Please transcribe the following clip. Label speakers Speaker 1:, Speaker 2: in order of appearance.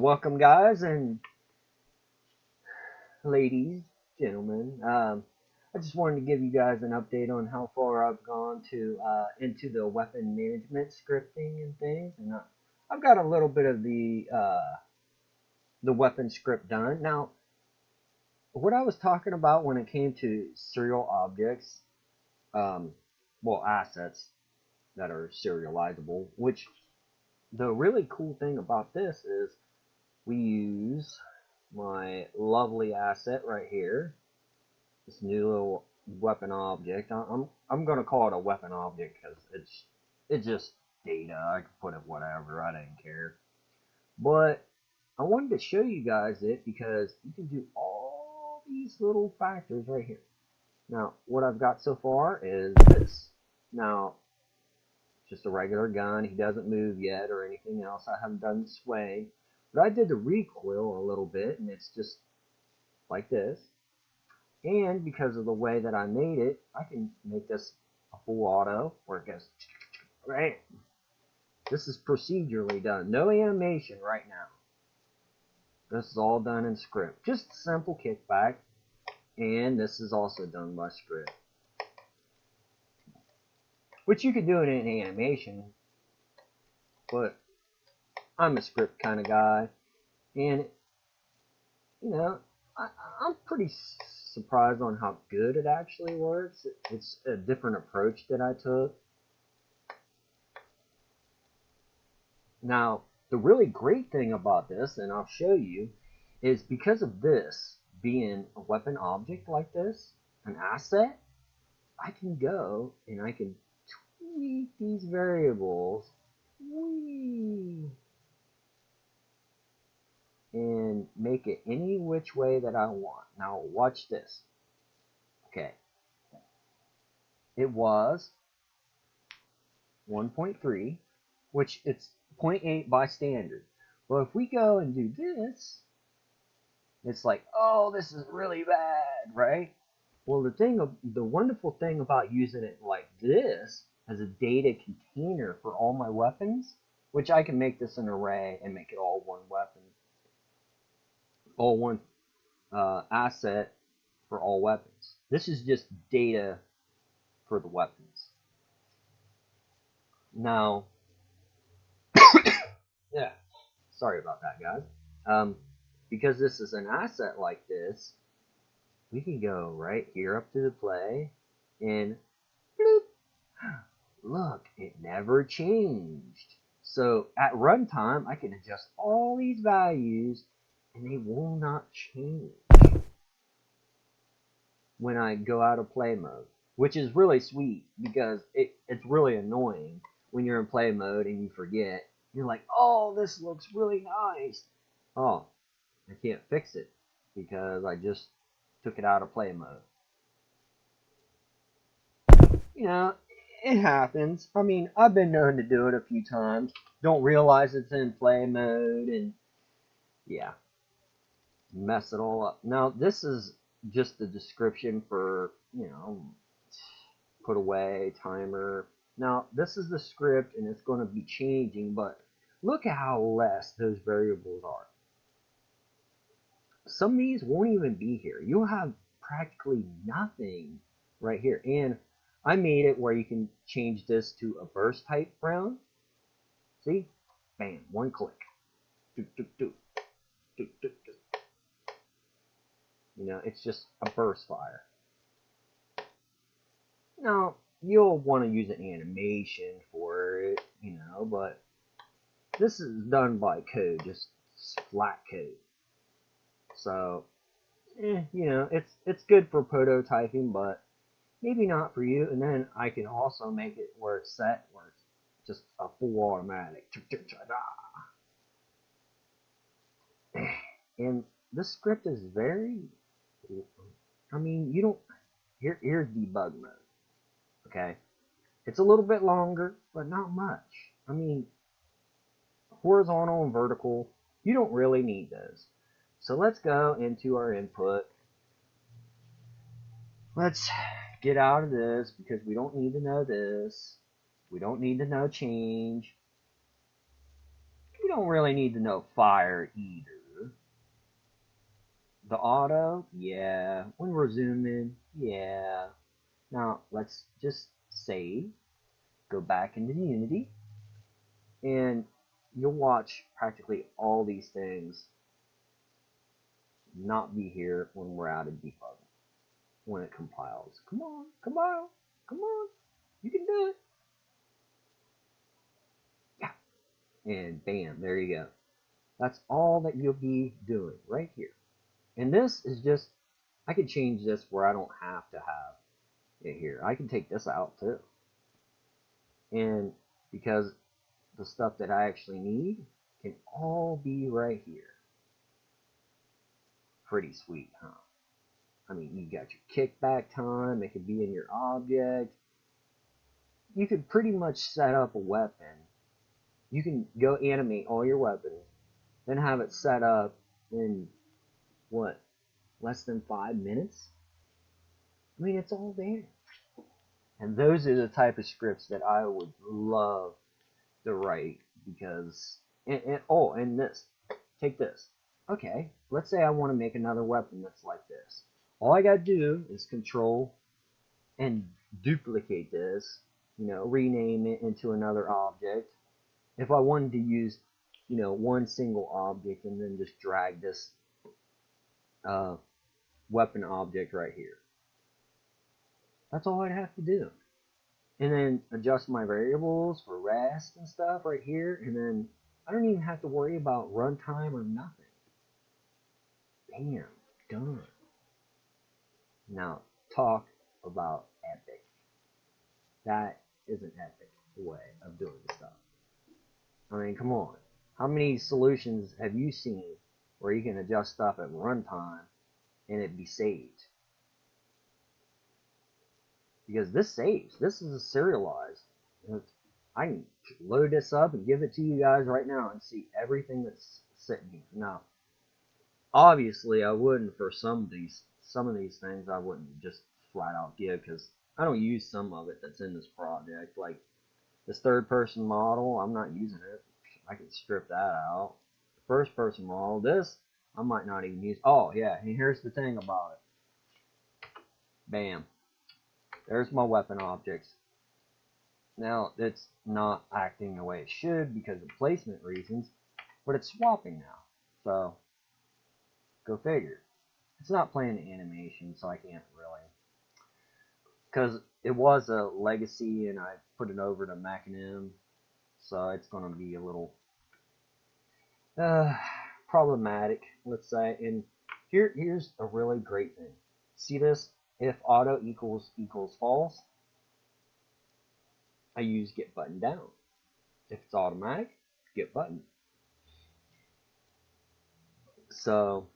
Speaker 1: Welcome guys and ladies, gentlemen. I just wanted to give you guys an update on how far I've gone into the weapon management scripting and things, and I've got a little bit of the weapon script done. Now, what I was talking about when it came to serial objects, assets that are serializable, which the really cool thing about this is we use my lovely asset right here, this new little weapon object. I'm gonna call it a weapon object because it's just data. I can put it whatever. I didn't care. But I wanted to show you guys it because you can do all these little factors right here. Now, what I've got so far is this. Now, just a regular gun. He doesn't move yet or anything else. I haven't done the sway. But I did the recoil a little bit, and it's just like this. And because of the way that I made it, I can make this a full auto where it goes right. This is procedurally done. No animation right now. This is all done in script. Just a simple kickback. And this is also done by script. Which you could do it in animation, but I'm a script kind of guy, and you know, I'm pretty surprised on how good it actually works. It's a different approach that I took. Now, the really great thing about this, and I'll show you, is because of this being a weapon object like this, an asset, I can go and I can tweak these variables. And make it any which way that I want. Now watch this. Okay. It was 1.3, which it's 0.8 by standard. Well, if we go and do this, it's like, oh, this is really bad, right? Well, the wonderful thing about using it like this as a data container for all my weapons, which I can make this an array and make it all one weapon. All one asset for all weapons. This is just data for the weapons. Now, yeah, sorry about that, guys. Because this is an asset like this, we can go right here up to the play, and bloop, look, it never changed. So at runtime, I can adjust all these values and they will not change when I go out of play mode, which is really sweet because it's really annoying when you're in play mode and you forget. You're like, oh, this looks really nice. Oh, I can't fix it because I just took it out of play mode. You know, it happens. I mean, I've been known to do it a few times. Don't realize it's in play mode, and yeah, mess it all up. Now, this is just the description for, you know, put away, timer. Now, this is the script, and it's going to be changing, but look at how less those variables are. Some of these won't even be here. You'll have practically nothing right here. And I made it where you can change this to a burst type round. See? Bam, one click. Do, do, do. Do, do, do. You know, it's just a burst fire. Now, you'll want to use an animation for it, you know, but this is done by code, just flat code. So, you know, it's good for prototyping, but maybe not for you. And then I can also make it where it's set, where it's just a full automatic. And this script is very, I mean, you don't, here's debug mode, okay? It's a little bit longer, but not much. I mean, horizontal and vertical, you don't really need those. So let's go into our input. Let's get out of this because we don't need to know this. We don't need to know change. We don't really need to know fire either. The auto, yeah. When we're zooming, yeah. Now, let's just save. Go back into Unity. And you'll watch practically all these things not be here when we're out of debugging. When it compiles. Come on, compile. Come on. You can do it. Yeah. And bam, there you go. That's all that you'll be doing right here. And this is just, I can change this where I don't have to have it here. I can take this out too. And because the stuff that I actually need can all be right here. Pretty sweet, huh? I mean, you got your kickback time. It could be in your object. You could pretty much set up a weapon. You can go animate all your weapons, then have it set up in, what, less than 5 minutes? I mean, it's all there. And those are the type of scripts that I would love to write because, and this, take this. Okay, let's say I want to make another weapon that's like this. All I gotta do is control and duplicate this, rename it into another object. If I wanted to use, one single object and then just drag this weapon object right here. That's all I'd have to do. And then adjust my variables for rest and stuff right here, and then I don't even have to worry about runtime or nothing. Bam, done. Now, talk about epic. That is an epic way of doing stuff. I mean, come on. How many solutions have you seen where you can adjust stuff at runtime and it be saved? Because this saves. This is a serialized. I can load this up and give it to you guys right now and see everything that's sitting here. Now, obviously, I wouldn't for some of these things. I wouldn't just flat out give because I don't use some of it that's in this project. Like this third-person model, I'm not using it. I can strip that out. First-person model, this I might not even use. Oh yeah, and here's the thing about it. Bam. There's my weapon objects. Now, it's not acting the way it should because of placement reasons, but it's swapping now. So, go figure. It's not playing the animation, so I can't really. Because it was a legacy and I put it over to Mac&M, so it's going to be a little problematic, let's say. And here's a really great thing. See this? If auto equals false, I use get button down. If it's automatic, get button. So